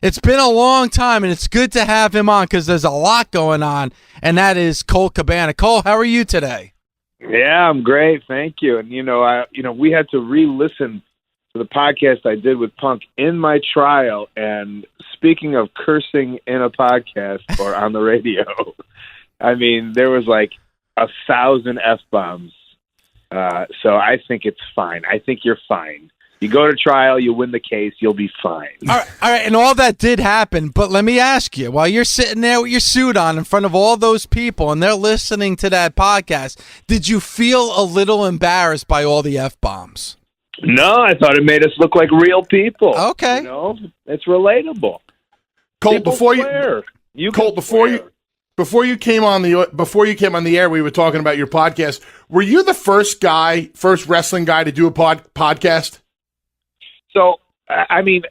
It's been a long time, and it's good to have him on because there's a lot going on, and that is Colt Cabana. Cole, how are you today? Yeah, I'm great, thank you. And we had to re-listen to the podcast I did with Punk in my trial. And speaking of cursing in a podcast or on the radio, I mean, there was like 1,000 F-bombs. So I think it's fine. I think you're fine. You go to trial, you win the case, you'll be fine. All right, and all that did happen, but let me ask you, while you're sitting there with your suit on in front of all those people and they're listening to that podcast, did you feel a little embarrassed by all the F-bombs? No, I thought it made us look like real people. Okay. It's relatable. Colt, before you came on the air, we were talking about your podcast. Were you the first wrestling guy to do a podcast? So, I mean,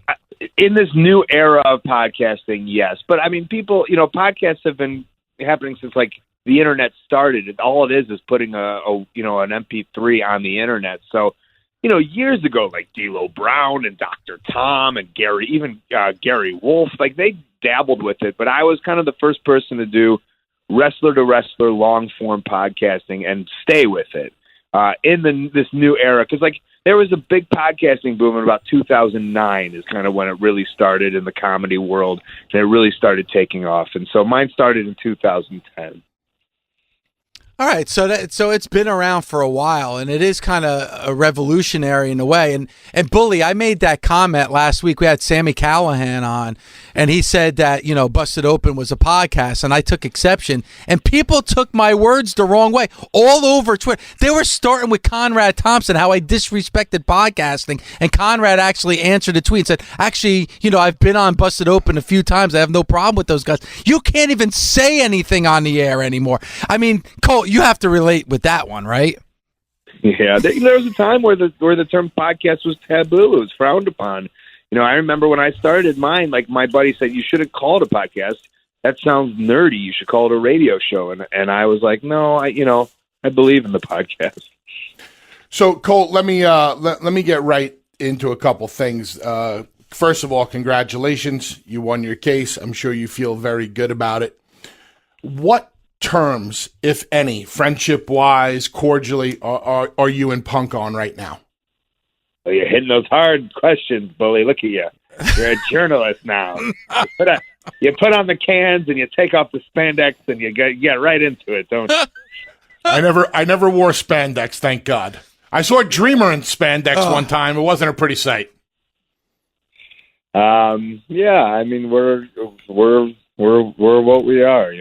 in this new era of podcasting, yes. But, I mean, people, podcasts have been happening since, like, the Internet started. All it is putting an MP3 on the Internet. So, years ago, like D'Lo Brown and Dr. Tom and Gary Wolf, like, they dabbled with it. But I was kind of the first person to do wrestler-to-wrestler long-form podcasting and stay with it in this new era. Because, like, there was a big podcasting boom in about 2009 is kind of when it really started in the comedy world, and it really started taking off. And so mine started in 2010. All right, so it's been around for a while, and it is kind of a revolutionary in a way. And Bully, I made that comment last week. We had Sammy Callahan on, and he said that Busted Open was a podcast, and I took exception. And people took my words the wrong way all over Twitter. They were starting with Conrad Thompson, how I disrespected podcasting, and Conrad actually answered a tweet and said, "Actually, I've been on Busted Open a few times. I have no problem with those guys." You can't even say anything on the air anymore. I mean, Cole, you have to relate with that one, right? Yeah, there was a time where the term podcast was taboo. It was frowned upon. I remember when I started mine, like my buddy said, you shouldn't call it a podcast. That sounds nerdy. You should call it a radio show. And I was like, no, I believe in the podcast. So, Colt, let me get right into a couple things. First of all, congratulations. You won your case. I'm sure you feel very good about it. What terms, if any, friendship-wise, cordially, are you and Punk on right now? Well, you're hitting those hard questions, Bully. Look at you. You're a journalist now. You put on the cans and you take off the spandex and you get right into it, don't you? I never wore spandex, thank God. I saw Dreamer in spandex one time. It wasn't a pretty sight. Yeah, I mean we're what we are,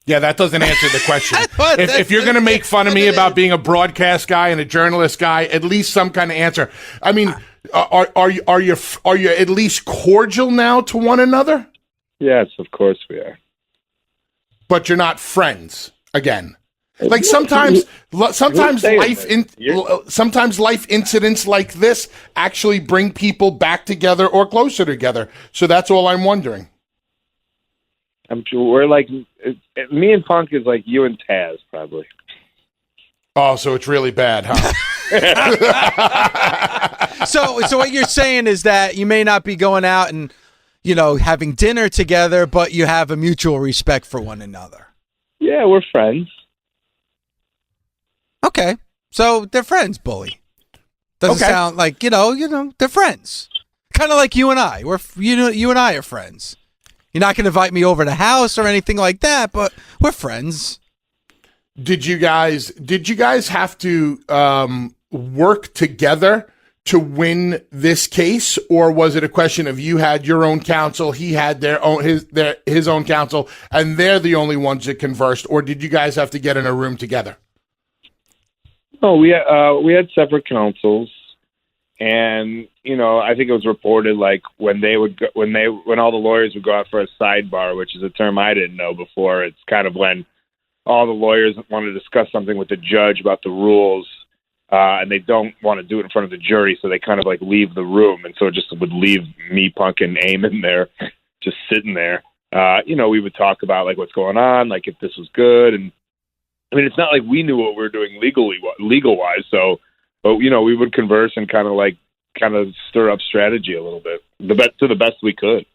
Yeah, that doesn't answer the question. If you're going to make fun of me about being a broadcast guy and a journalist guy, at least some kind of answer. I mean, are you at least cordial now to one another? Yes, of course we are. But you're not friends again. Like sometimes life incidents like this actually bring people back together or closer together. So that's all I'm wondering. I'm sure we're like me and Punk is like you and Taz probably. Oh, so it's really bad, huh? So what you're saying is that you may not be going out and having dinner together, but you have a mutual respect for one another. Yeah, we're friends. Okay, so they're friends, Bully. Doesn't sound like they're friends. Kind of like you and I. You and I are friends. You're not going to invite me over to the house or anything like that, but we're friends. Did you guys have to work together to win this case, or was it a question of you had your own counsel, he had his own counsel, and they're the only ones that conversed, or did you guys have to get in a room together? No, we had separate counsels, and I think it was reported like when all the lawyers would go out for a sidebar, which is a term I didn't know before. It's kind of when all the lawyers want to discuss something with the judge about the rules, and they don't want to do it in front of the jury, so they kind of like leave the room, and so it just would leave me, Punk, and Eamon there, just sitting there. We would talk about like what's going on, like if this was good, and I mean, it's not like we knew what we were doing legal wise. So, but we would converse and kind of like kind of stir up strategy a little bit, to the best we could.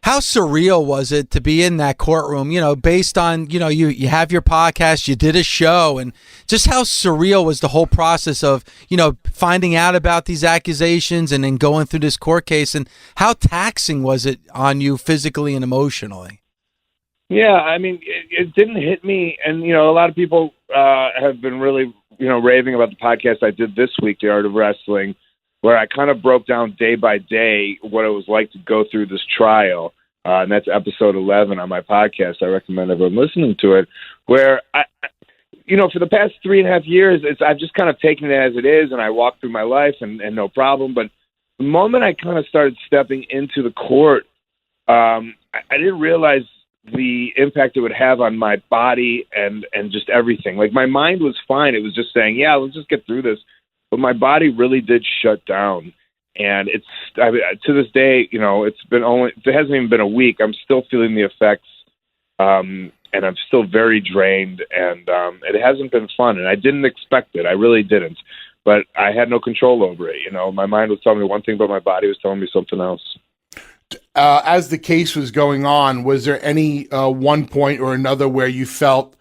How surreal was it to be in that courtroom, based on, you have your podcast, you did a show, and just how surreal was the whole process of, finding out about these accusations and then going through this court case, and how taxing was it on you physically and emotionally? Yeah, I mean, it didn't hit me, and, a lot of people have been really, raving about the podcast I did this week, The Art of Wrestling, where I kind of broke down day by day what it was like to go through this trial. And that's episode 11 on my podcast. I recommend everyone listening to it, where I for the past 3.5 years, I've just kind of taken it as it is, and I walk through my life and no problem. But the moment I kind of started stepping into the court, I didn't realize the impact it would have on my body and just everything. Like, my mind was fine. It was just saying, yeah, let's just get through this. But my body really did shut down. And to this day, it hasn't even been a week. I'm still feeling the effects, and I'm still very drained, and it hasn't been fun. And I didn't expect it. I really didn't. But I had no control over it. My mind was telling me one thing, but my body was telling me something else. As the case was going on, was there any one point or another where you felt,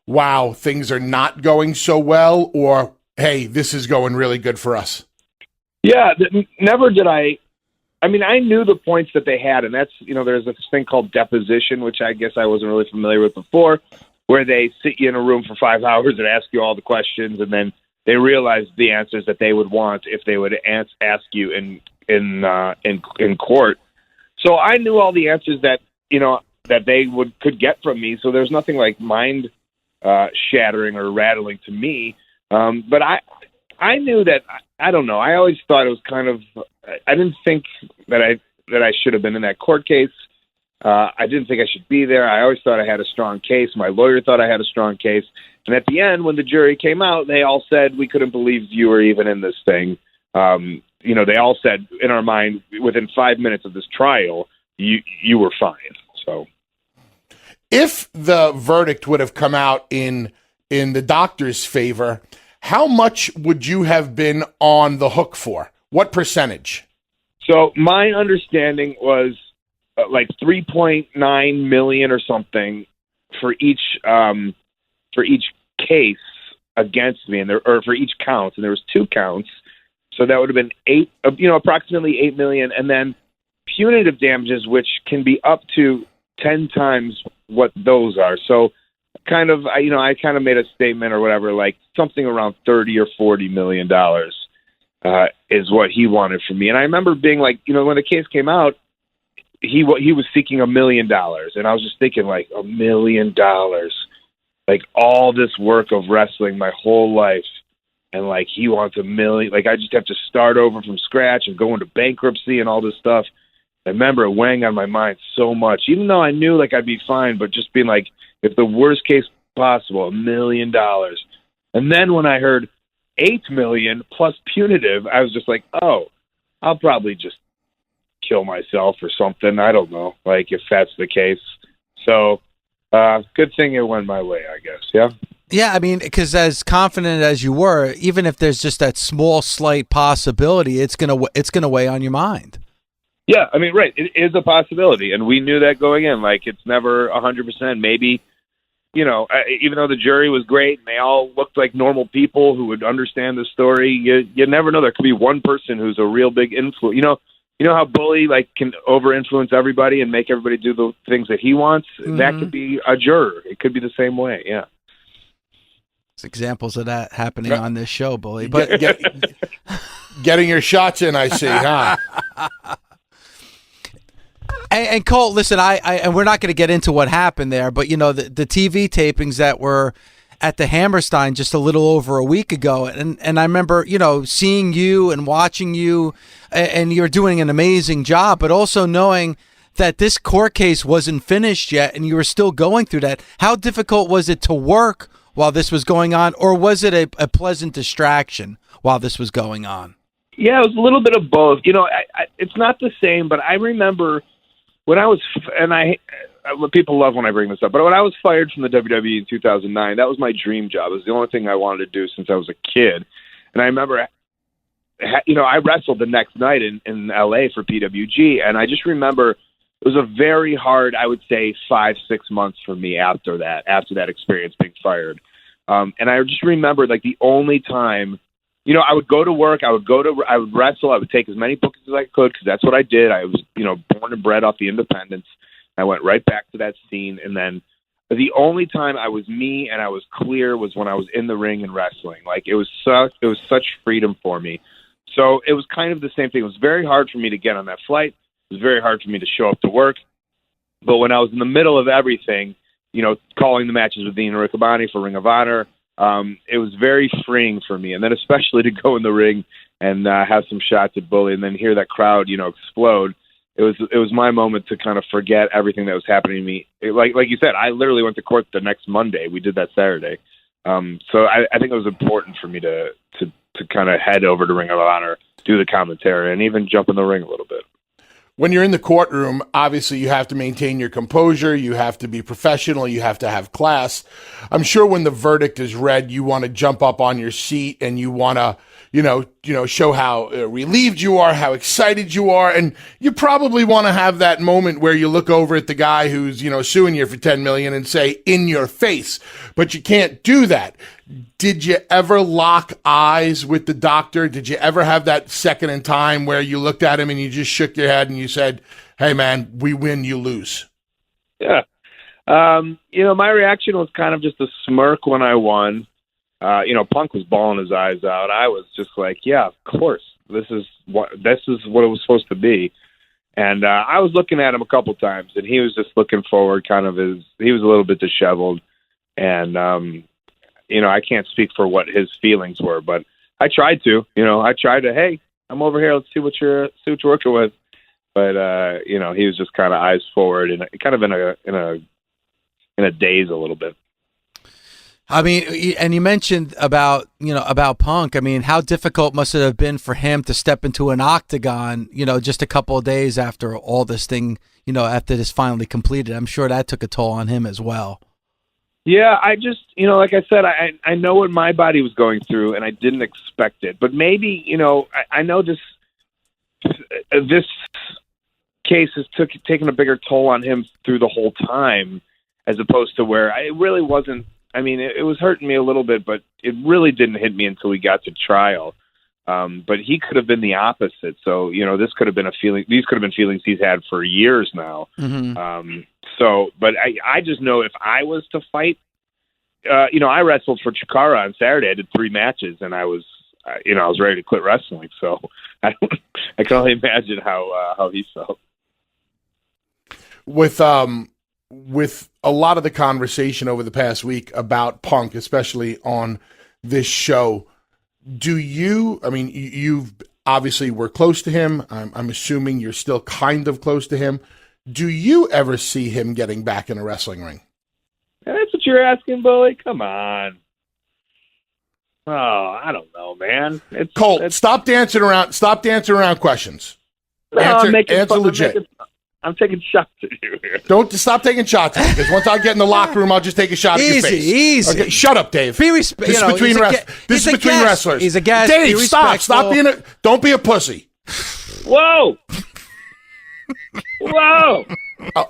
wow, things are not going so well, or, hey, this is going really good for us? Yeah, never did I mean, I knew the points that they had, and that's, there's this thing called deposition, which I guess I wasn't really familiar with before, where they sit you in a room for 5 hours and ask you all the questions, and then they realize the answers that they would want if they would ask you in court. So I knew all the answers that, that they could get from me, so there's nothing like mind shattering or rattling to me. But I knew that, I don't know. I always thought it was kind of, I didn't think that I should have been in that court case. I didn't think I should be there. I always thought I had a strong case. My lawyer thought I had a strong case. And at the end, when the jury came out, they all said, we couldn't believe you were even in this thing. They all said, in our mind, within 5 minutes of this trial, you were fine. So, if the verdict would have come out in the doctor's favor, how much would you have been on the hook for? What percentage? So my understanding was like $3.9 million or something for each case against me, or for each count, and there was 2 counts, so that would have been approximately $8 million, and then punitive damages, which can be up to 10 times what those are. So, kind of, I kind of made a statement or whatever, like something around $30 or $40 million is what he wanted from me. And I remember being like, when the case came out, he was seeking $1 million, and I was just thinking, like, $1 million, like all this work of wrestling my whole life, and like he wants $1 million. Like, I just have to start over from scratch and go into bankruptcy and all this stuff. I remember it weighing on my mind so much, even though I knew like I'd be fine, but just being like, if the worst case possible, $1 million. And then when I heard $8 million plus punitive, I was just like, oh, I'll probably just kill myself or something. I don't know, like, if that's the case. So, good thing it went my way, I guess. Yeah. Yeah, I mean, because as confident as you were, even if there's just that small, slight possibility, it's gonna weigh on your mind. Yeah, I mean, right. It is a possibility, and we knew that going in. Like, it's never 100%. Maybe, even though the jury was great and they all looked like normal people who would understand the story, you never know. There could be one person who's a real big influence. You know how Bully can over-influence everybody and make everybody do the things that he wants? Mm-hmm. That could be a juror. It could be the same way, yeah. There's examples of that happening on this show, Bully. But getting your shots in, I see, huh? And Colt, listen, and we're not going to get into what happened there, but the TV tapings that were at the Hammerstein just a little over a week ago, and I remember seeing you and watching you, and you're doing an amazing job, but also knowing that this court case wasn't finished yet, and you were still going through that. How difficult was it to work while this was going on, or was it a pleasant distraction while this was going on? Yeah, it was a little bit of both. It's not the same, but I remember when I was, people love when I bring this up, but when I was fired from the WWE in 2009, that was my dream job. It was the only thing I wanted to do since I was a kid. And I remember I wrestled the next night in LA for PWG, and I just remember it was a very hard, I would say, 5-6 months for me after that experience being fired. And I just remember, like, the only time, I would go to work, I would wrestle, I would take as many bookings as I could, because that's what I did. I was, born and bred off the independents. I went right back to that scene, and then the only time I was me and I was clear was when I was in the ring and wrestling. Like, it was such freedom for me. So it was kind of the same thing. It was very hard for me to get on that flight. It was very hard for me to show up to work. But when I was in the middle of everything, calling the matches with Dean Riccaboni for Ring of Honor, it was very freeing for me. And then especially to go in the ring and have some shots at Bully and then hear that crowd, explode. It was my moment to kind of forget everything that was happening to me. Like you said, I literally went to court the next Monday. We did that Saturday. So I think it was important for me to kind of head over to Ring of Honor, do the commentary, and even jump in the ring a little bit. When you're in the courtroom, obviously you have to maintain your composure. You have to be professional. You have to have class. I'm sure when the verdict is read, you want to jump up on your seat and you want to, show how relieved you are, how excited you are. And you probably want to have that moment where you look over at the guy who's, suing you for $10 million and say, in your face, but you can't do that. Did you ever lock eyes with the doctor? Did you ever have that second in time where you looked at him and you just shook your head and you said, hey man, we win, you lose? Yeah. My reaction was kind of just a smirk when I won. Punk was bawling his eyes out. I was just like, yeah, of course. This is what it was supposed to be. And I was looking at him a couple times, and he was just looking forward, he was a little bit disheveled. And, I can't speak for what his feelings were, but I tried to. Hey, I'm over here. Let's see what you're working with. But he was just kind of eyes forward and kind of in a daze a little bit. I mean, and you mentioned about Punk. I mean, how difficult must it have been for him to step into an octagon, just a couple of days after all this thing, after this finally completed? I'm sure that took a toll on him as well. Yeah, I just, like I said, I know what my body was going through, and I didn't expect it. But maybe, I know this case has taken a bigger toll on him through the whole time, as opposed to where it really wasn't. I mean, it was hurting me a little bit, but it really didn't hit me until we got to trial. But he could have been the opposite. So, this could have been these could have been feelings he's had for years now. Mm-hmm. But I just know if I was to fight, I wrestled for Chikara on Saturday. I did 3 matches, and I was ready to quit wrestling. So I can only imagine how he felt. With a lot of the conversation over the past week about Punk, especially on this show, you obviously were close to him. I'm assuming you're still kind of close to him. Do you ever see him getting back in a wrestling ring? That's what you're asking, Bully? Come on. Oh, I don't know, man. Colt, stop dancing around. Stop dancing around questions. No, answer legit. I'm taking shots at you here. Don't stop taking shots at me, because once I get in the locker room, I'll just take a shot at your face. Easy. Okay, shut up, Dave. This is between wrestlers. He's a guest. Dave, stop being don't be a pussy. Whoa. Whoa.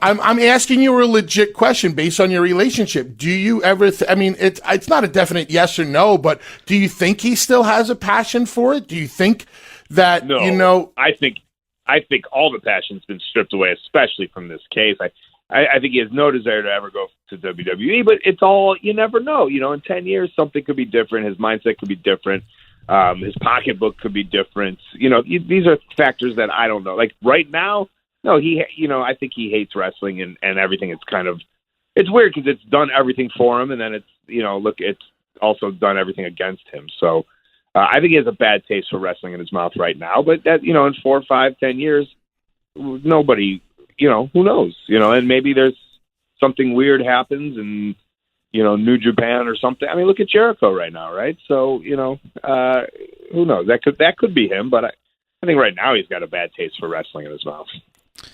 I'm asking you a legit question based on your relationship. Do you ever? It's not a definite yes or no, but do you think he still has a passion for it? Do you think that I think all the passion's been stripped away, especially from this case. I think he has no desire to ever go to WWE, but it's all, you never know. In 10 years, something could be different. His mindset could be different. His pocketbook could be different. These are factors that I don't know. Like right now, no, I think he hates wrestling and everything. It's weird because it's done everything for him, and then it's also done everything against him. So I think he has a bad taste for wrestling in his mouth right now. But that, in 4, 5, 10 years, nobody, who knows? And maybe there's something weird happens and, New Japan or something. I mean, look at Jericho right now, right? So, who knows? That could be him, but I think right now he's got a bad taste for wrestling in his mouth.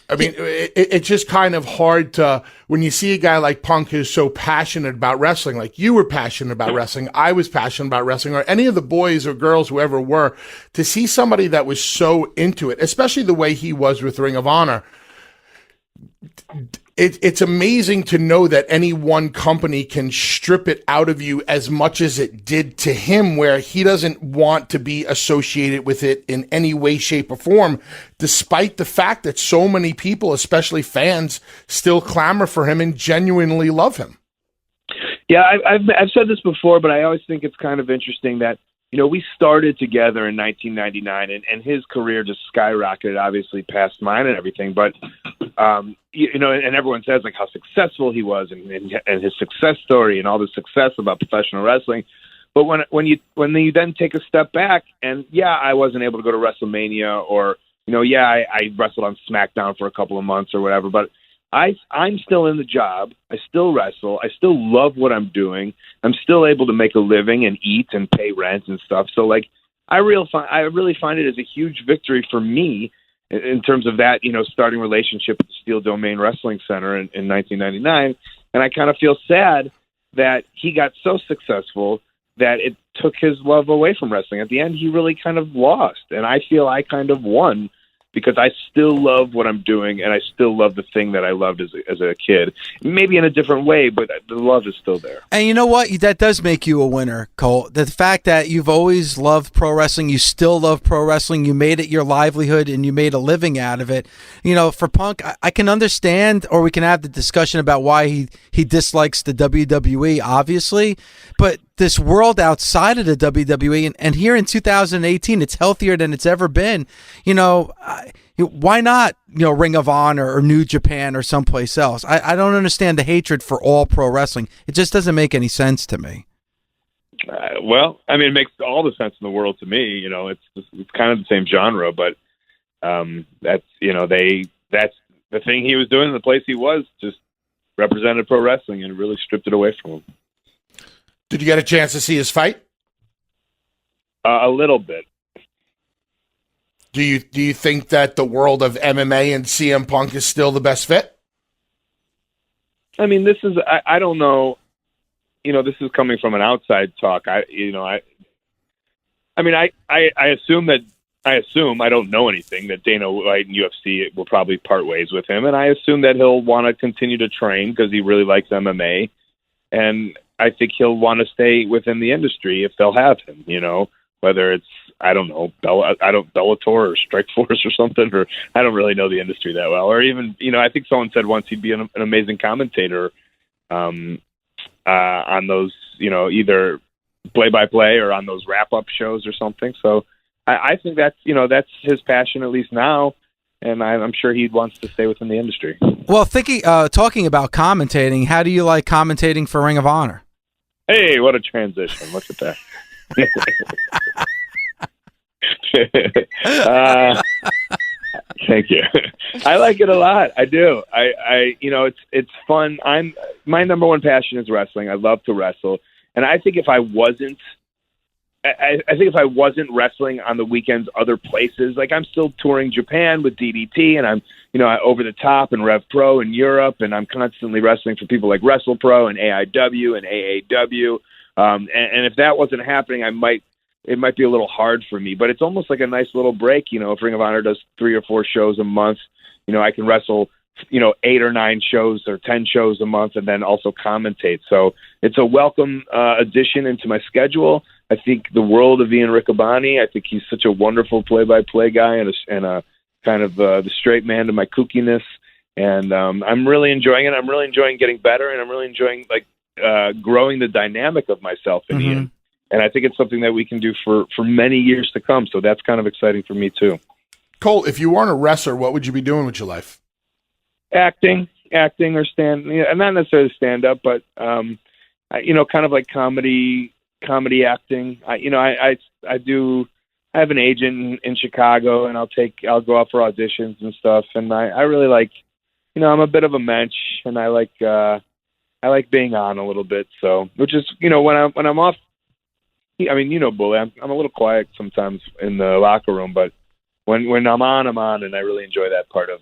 I mean, it's just kind of hard to, when you see a guy like Punk who's so passionate about wrestling, like you were passionate about wrestling, I was passionate about wrestling, or any of the boys or girls, whoever were, to see somebody that was so into it, especially the way he was with Ring of Honor. It's amazing to know that any one company can strip it out of you as much as it did to him, where he doesn't want to be associated with it in any way, shape, or form, despite the fact that so many people, especially fans, still clamor for him and genuinely love him. Yeah, I've said this before, but I always think it's kind of interesting that, we started together in 1999, and his career just skyrocketed, obviously past mine and everything. But and everyone says like how successful he was, and his success story, and all the success about professional wrestling. But when you then take a step back, and I wasn't able to go to WrestleMania, or I wrestled on SmackDown for a couple of months or whatever, but I'm still in the job. I still wrestle. I still love what I'm doing. I'm still able to make a living and eat and pay rent and stuff. So like, I really find it as a huge victory for me in terms of that, starting relationship with the Steel Domain Wrestling Center in 1999. And I kind of feel sad that he got so successful that it took his love away from wrestling. At the end, he really kind of lost. And I feel I kind of won, because I still love what I'm doing, and I still love the thing that I loved as a kid. Maybe in a different way, but the love is still there. And you know what? That does make you a winner, Colt. The fact that you've always loved pro wrestling, you still love pro wrestling, you made it your livelihood, and you made a living out of it. For Punk, I can understand, or we can have the discussion about why he dislikes the WWE, obviously, but this world outside of the WWE, and here in 2018, it's healthier than it's ever been. Why not, Ring of Honor or New Japan or someplace else? I don't understand the hatred for all pro wrestling. It just doesn't make any sense to me. It makes all the sense in the world to me. It's kind of the same genre, but that's the thing he was doing in the place he was, just represented pro wrestling and really stripped it away from him. Did you get a chance to see his fight? A little bit. Do you think that the world of MMA and CM Punk is still the best fit? I mean, this is I don't know. This is coming from an outside talk. I assume I don't know anything, that Dana White and UFC will probably part ways with him, and I assume that he'll want to continue to train because he really likes MMA, and I think he'll want to stay within the industry if they'll have him, whether it's, I don't know, Bellator or Strikeforce or something, or I don't really know the industry that well. Or even, I think someone said once he'd be an amazing commentator on those, either play-by-play or on those wrap-up shows or something. So I think that's his passion, at least now. And I'm sure he wants to stay within the industry. Well, talking about commentating, how do you like commentating for Ring of Honor? Hey, what a transition. Look at that. Thank you. I like it a lot. I do. It's fun. My number one passion is wrestling. I love to wrestle. And I think if I wasn't wrestling on the weekends other places, like I'm still touring Japan with DDT, and I'm Over the Top and Rev Pro in Europe, and I'm constantly wrestling for people like Wrestle Pro and AIW and AAW. And if that wasn't happening, it might be a little hard for me, but it's almost like a nice little break. If Ring of Honor does 3 or 4 shows a month, I can wrestle 8 or 9 shows or 10 shows a month, and then also commentate. So it's a welcome addition into my schedule. I think the world of Ian Riccaboni. I think he's such a wonderful play-by-play guy and a kind of the straight man to my kookiness. And I'm really enjoying it. I'm really enjoying getting better, and I'm really enjoying growing the dynamic of myself and Ian. And I think it's something that we can do for many years to come. So that's kind of exciting for me too. Colt, if you weren't a wrestler, what would you be doing with your life? Acting or not necessarily stand up, but kind of like comedy acting. I have an agent in Chicago, and I'll go out for auditions and stuff. And I really like, I'm a bit of a mensch, and I like being on a little bit. So, which is, when I'm off, Bully, I'm a little quiet sometimes in the locker room, but when I'm on, and I really enjoy that part of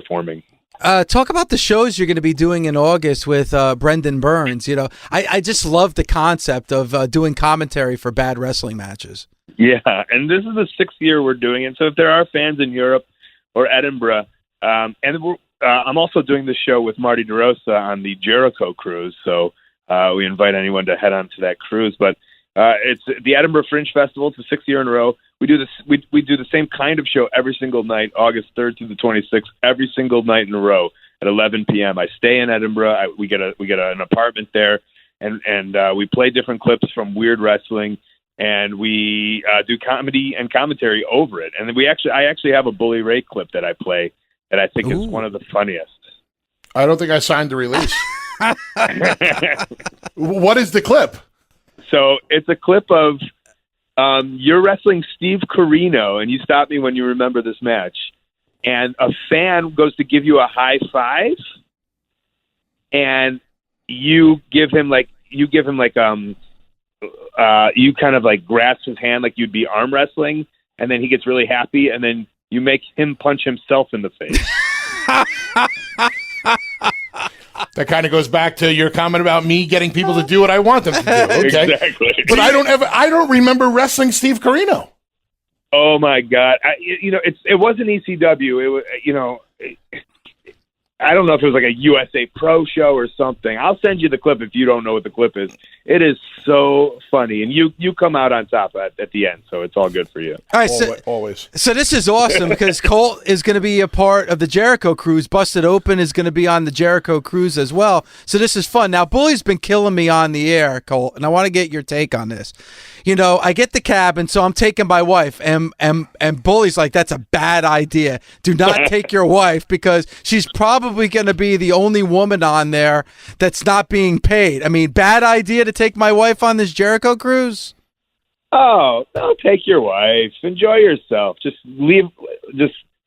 performing. Talk about the shows you're going to be doing in August with Brendan Burns. You know, I just love the concept of doing commentary for bad wrestling matches. Yeah, and this is the 6th year we're doing it. So if there are fans in Europe or Edinburgh, and I'm also doing this show with Marty DeRosa on the Jericho cruise. So we invite anyone to head on to that cruise. But it's the Edinburgh Fringe Festival. It's the 6th year in a row. We do this. We do the same kind of show every single night, August 3rd through the 26th, every single night in a row at 11 p.m. I stay in Edinburgh. We get an apartment there, and we play different clips from Weird Wrestling, and we do comedy and commentary over it. And then I actually have a Bully Ray clip that I play that I think is one of the funniest. I don't think I signed the release. What is the clip? So it's a clip of you're wrestling Steve Corino, and you stop me when you remember this match. And a fan goes to give you a high five, and you kind of like grasp his hand like you'd be arm wrestling, and then he gets really happy, and then you make him punch himself in the face. That kind of goes back to your comment about me getting people to do what I want them to do. Okay. Exactly. But I don't remember wrestling Steve Corino. Oh my God! It wasn't ECW. It was, I don't know if it was like a USA Pro show or something. I'll send you the clip if you don't know what the clip is. It is so funny, and you come out on top at the end, so it's all good for you. All right, Always. So this is awesome because Colt is going to be a part of the Jericho cruise. Busted Open is going to be on the Jericho cruise as well. So this is fun. Now, Bully's been killing me on the air, Colt, and I want to get your take on this. You know, I get the cab, and so I'm taking my wife, and Bully's like, that's a bad idea. Do not take your wife because she's probably going to be the only woman on there that's not being paid. I mean, bad idea to take my wife on this Jericho cruise? Oh, no, take your wife. Enjoy yourself. Just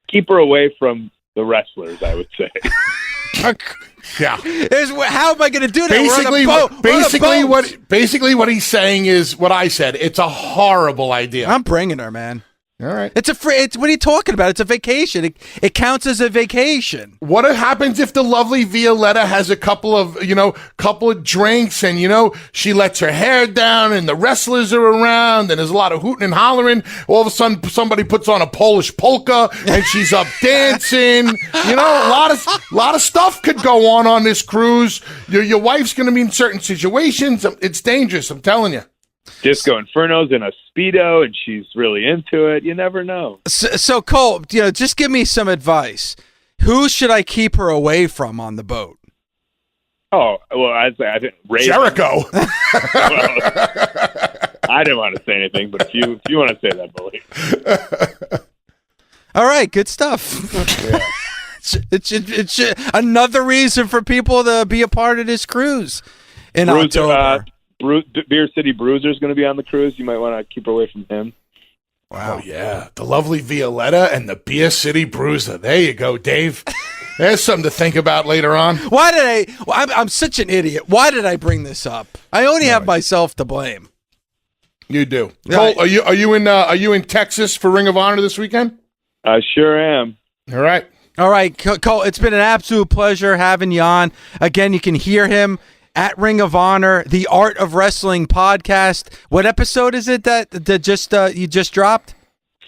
keep her away from the wrestlers, I would say. Yeah. How am I going to do that? Basically what he's saying is what I said. It's a horrible idea. I'm bringing her, man. All right. What are you talking about? It's a vacation. It counts as a vacation. What happens if the lovely Violetta has a couple of drinks and, she lets her hair down and the wrestlers are around and there's a lot of hooting and hollering. All of a sudden somebody puts on a Polish polka and she's up dancing. A lot of stuff could go on this cruise. Your wife's going to be in certain situations. It's dangerous, I'm telling you. Disco Inferno's in a Speedo, and she's really into it. You never know. So Colt, just give me some advice. Who should I keep her away from on the boat? Oh, well, I didn't raise Jericho. Well, I didn't want to say anything, but if you want to say that, Bully. All right, good stuff. Yeah. It's another reason for people to be a part of this cruise in October. Beer City Bruiser is going to be on the cruise. You might want to keep her away from him. Wow. Oh, yeah. The lovely Violetta and the Beer City Bruiser. There you go, Dave. There's something to think about later on. I'm such an idiot. Why did I bring this up? I only have myself to blame. You do. Colt, are you in Texas for Ring of Honor this weekend? I sure am. All right. Colt, it's been an absolute pleasure having you on. Again, you can hear him at Ring of Honor, the Art of Wrestling podcast. What episode is it that you just dropped?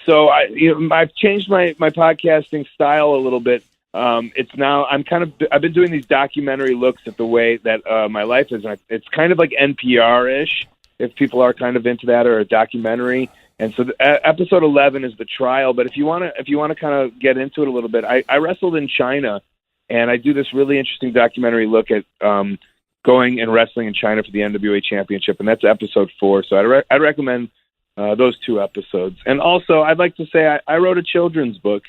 So I've changed my podcasting style a little bit. It's now I've been doing these documentary looks at the way that my life is. It's kind of like NPR-ish, if people are kind of into that, or a documentary. And so episode 11 is the trial. But if you want to kind of get into it a little bit, I wrestled in China, and I do this really interesting documentary look at going and wrestling in China for the NWA Championship, and that's episode 4. So I'd recommend those 2 episodes. And also, I'd like to say I wrote a children's book,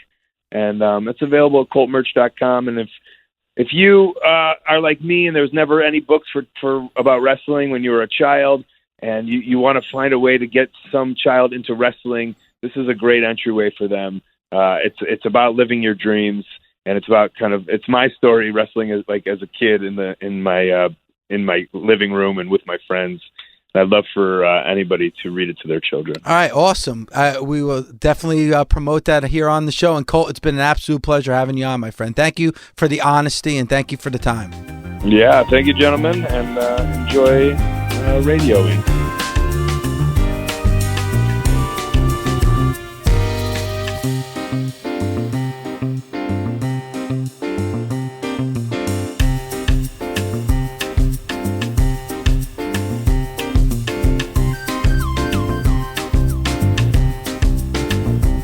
and it's available at coltmerch.com. And if you are like me and there's never any books for about wrestling when you were a child, and you want to find a way to get some child into wrestling, this is a great entryway for them. It's about living your dreams. And it's about it's my story wrestling as a kid in my living room and with my friends. I'd love for anybody to read it to their children. All right, awesome. We will definitely promote that here on the show. And Colt, it's been an absolute pleasure having you on, my friend. Thank you for the honesty and thank you for the time. Yeah, thank you, gentlemen, and enjoy radioing.